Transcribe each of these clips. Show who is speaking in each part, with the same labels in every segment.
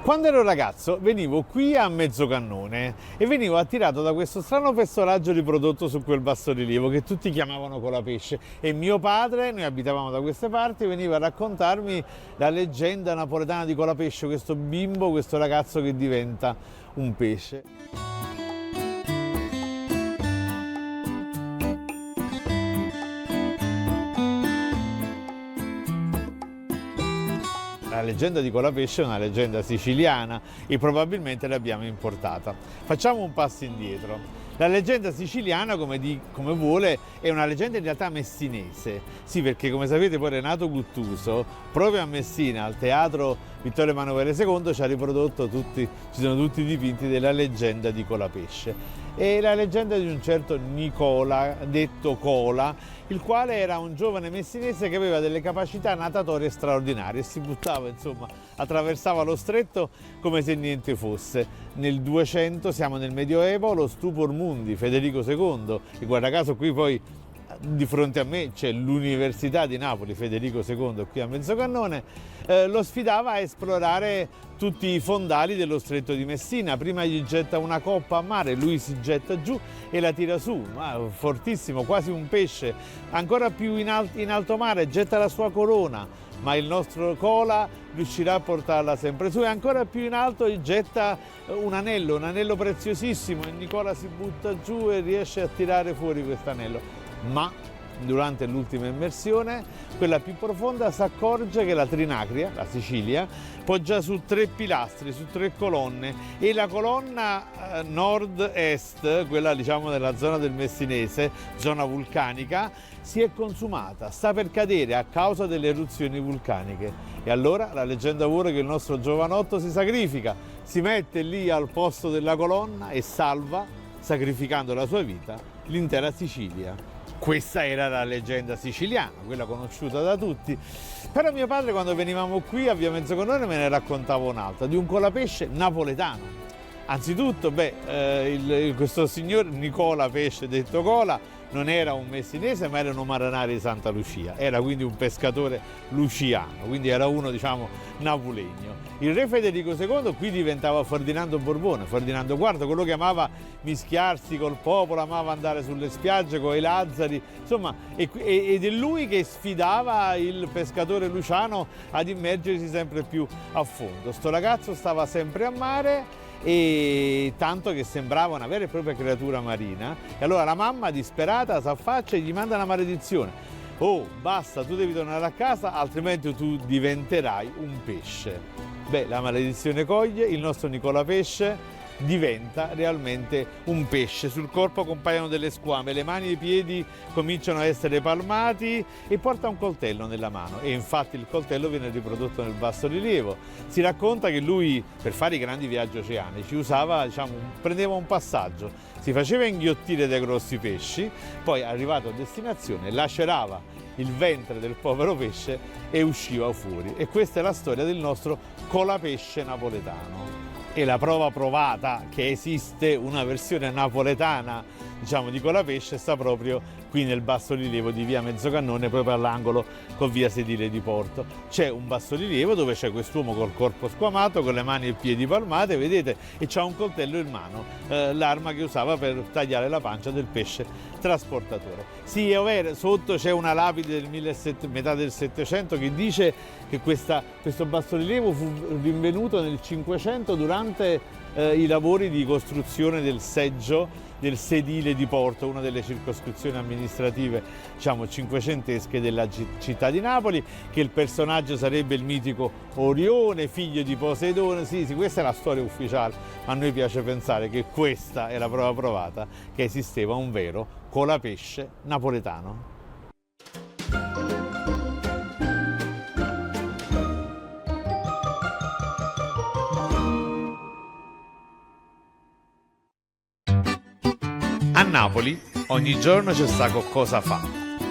Speaker 1: Quando ero ragazzo venivo qui a Mezzocannone e venivo attirato da questo strano personaggio riprodotto su quel bassorilievo che tutti chiamavano Colapesce, e mio padre, noi abitavamo da queste parti, veniva a raccontarmi la leggenda napoletana di Colapesce, questo bimbo, questo ragazzo che diventa un pesce. La leggenda di Colapesce è una leggenda siciliana e probabilmente l'abbiamo importata. Facciamo un passo indietro. La leggenda siciliana, come vuole, è una leggenda in realtà messinese. Sì, perché come sapete poi Renato Guttuso, proprio a Messina, al teatro Vittorio Emanuele II, ci ha riprodotto ci sono tutti i dipinti della leggenda di Colapesce. E la leggenda di un certo Nicola, detto Cola, il quale era un giovane messinese che aveva delle capacità natatorie straordinarie e si buttava, insomma, attraversava lo stretto come se niente fosse. Nel 200, siamo nel Medioevo, lo Stupor Mundi, Federico II, e guarda caso qui poi di fronte a me c'è l'Università di Napoli, Federico II, qui a Mezzocannone, lo sfidava a esplorare tutti i fondali dello stretto di Messina. Prima gli getta una coppa a mare, lui si getta giù e la tira su, fortissimo, quasi un pesce. Ancora più in alto mare getta la sua corona, ma il nostro Cola riuscirà a portarla sempre su, e ancora più in alto gli getta un anello preziosissimo, e Nicola si butta giù e riesce a tirare fuori questo anello. Ma durante l'ultima immersione, quella più profonda, si accorge che la Trinacria, la Sicilia, poggia su 3 pilastri, su 3 colonne, e la colonna nord-est, quella diciamo della zona del Messinese, zona vulcanica, si è consumata, sta per cadere a causa delle eruzioni vulcaniche. E allora la leggenda vuole che il nostro giovanotto si sacrifica, si mette lì al posto della colonna e salva, sacrificando la sua vita, l'intera Sicilia. Questa era la leggenda siciliana, quella conosciuta da tutti. Però mio padre, quando venivamo qui a Via Mezzocannone, me ne raccontava un'altra, di un Colapesce napoletano. Anzitutto, questo signor Nicola Pesce, detto Cola, non era un messinese, ma era un maranaro di Santa Lucia. Era quindi un pescatore luciano, quindi era uno, diciamo, napolegno. Il re Federico II qui diventava Ferdinando Borbone, Ferdinando IV, quello che amava mischiarsi col popolo, amava andare sulle spiagge con i lazzari, insomma, ed è lui che sfidava il pescatore luciano ad immergersi sempre più a fondo. Sto ragazzo stava sempre a mare, e tanto che sembrava una vera e propria creatura marina, e allora la mamma disperata si affaccia e gli manda una maledizione: oh, basta, tu devi tornare a casa, altrimenti tu diventerai un pesce. La maledizione coglie, il nostro Nicola Pesce diventa realmente un pesce. Sul corpo compaiono delle squame, le mani e i piedi cominciano a essere palmati, e porta un coltello nella mano, e infatti il coltello viene riprodotto nel bassorilievo. Si racconta che lui, per fare i grandi viaggi oceanici, usava, prendeva un passaggio, si faceva inghiottire dai grossi pesci, poi arrivato a destinazione lacerava il ventre del povero pesce e usciva fuori. E questa è la storia del nostro Colapesce napoletano. E la prova provata che esiste una versione napoletana, di Colapesce, sta proprio qui nel bassorilievo di Via Mezzocannone, proprio all'angolo con Via Sedile di Porto. C'è un bassorilievo dove c'è quest'uomo col corpo squamato, con le mani e i piedi palmate, vedete, e c'ha un coltello in mano, l'arma che usava per tagliare la pancia del pesce trasportatore. Sì, è vero, sotto c'è una lapide del metà del Settecento che dice che questo bassorilievo fu rinvenuto nel Cinquecento durante i lavori di costruzione del seggio del sedile di Porto, una delle circoscrizioni amministrative, cinquecentesche della città di Napoli, che il personaggio sarebbe il mitico Orione, figlio di Poseidone. Sì, questa è la storia ufficiale, ma a noi piace pensare che questa è la prova provata che esisteva un vero Colapesce napoletano. A Napoli ogni giorno c'è sta cosa fa,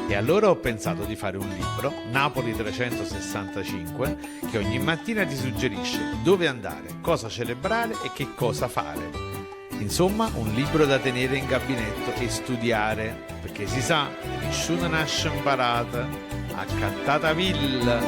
Speaker 1: e allora ho pensato di fare un libro, Napoli 365, che ogni mattina ti suggerisce dove andare, cosa celebrare e che cosa fare. Insomma, un libro da tenere in gabinetto e studiare, perché si sa, nessuno nasce imparato, a cattata villa.